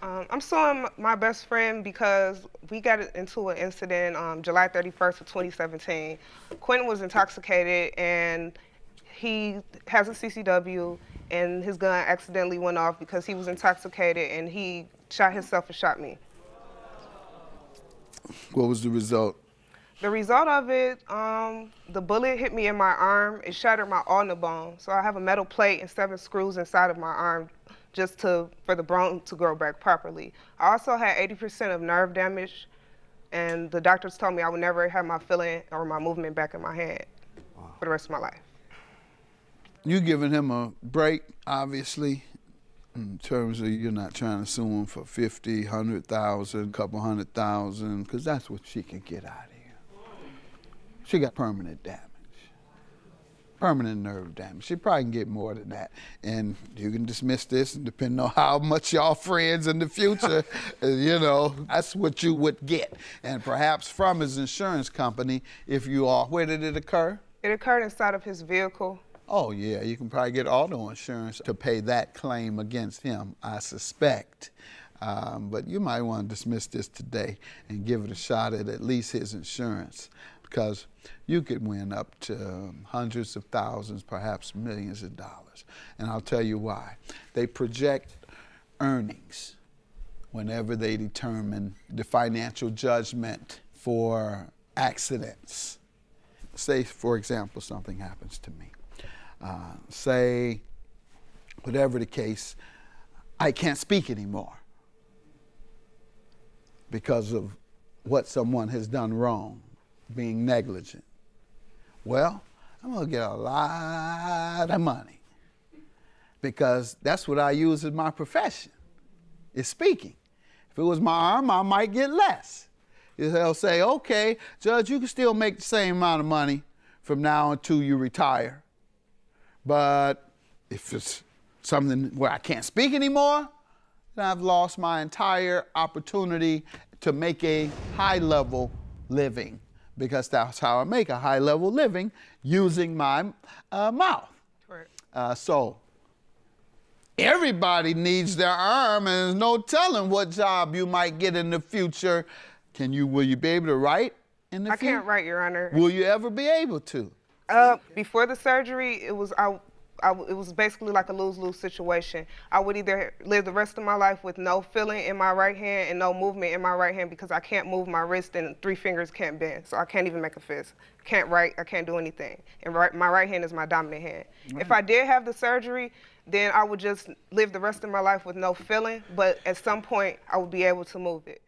I'm suing my best friend because we got into an incident July 31st of 2017. Quentin was intoxicated and he has a CCW and his gun accidentally went off because he was intoxicated and he shot himself and shot me. What was the result? The result of it, the bullet hit me in my arm. It shattered my ulnar bone. So I have a metal plate and 7 screws inside of my arm just for the bone to grow back properly. I also had 80% of nerve damage, and the doctors told me I would never have my feeling or my movement back in my head for the rest of my life. You giving him a break, obviously, in terms of you're not trying to sue him for 50, 100,000, couple 100,000, because that's what she can get out of here. She got permanent damage. Permanent nerve damage. She probably can get more than that. And you can dismiss this, and depending on how much y'all friends in the future, you know, that's what you would get. And perhaps from his insurance company, if you are, where did it occur? It occurred inside of his vehicle. Oh yeah, you can probably get auto insurance to pay that claim against him, I suspect. But you might want to dismiss this today and give it a shot at least his insurance, because you could win up to hundreds of thousands, perhaps millions of dollars. And I'll tell you why. They project earnings whenever they determine the financial judgment for accidents. Say, for example, something happens to me. Say, whatever the case, I can't speak anymore because of what someone has done wrong, being negligent. Well, I'm gonna get a lot of money because that's what I use as my profession, is speaking. If it was my arm, I might get less. They'll say, okay, Judge, you can still make the same amount of money from now until you retire. But if it's something where I can't speak anymore, then I've lost my entire opportunity to make a high-level living, because that's how I make a high-level living, using my mouth. Right. So everybody needs their arm, and there's no telling what job you might get in the future. Will you be able to write in the future? I can't write, Your Honor. Will you ever be able to? Before the surgery, it was basically like a lose-lose situation. I would either live the rest of my life with no feeling in my right hand and no movement in my right hand because I can't move my wrist and 3 fingers can't bend, so I can't even make a fist. Can't write, I can't do anything. And my right hand is my dominant hand. Right. If I did have the surgery, then I would just live the rest of my life with no feeling, but at some point I would be able to move it.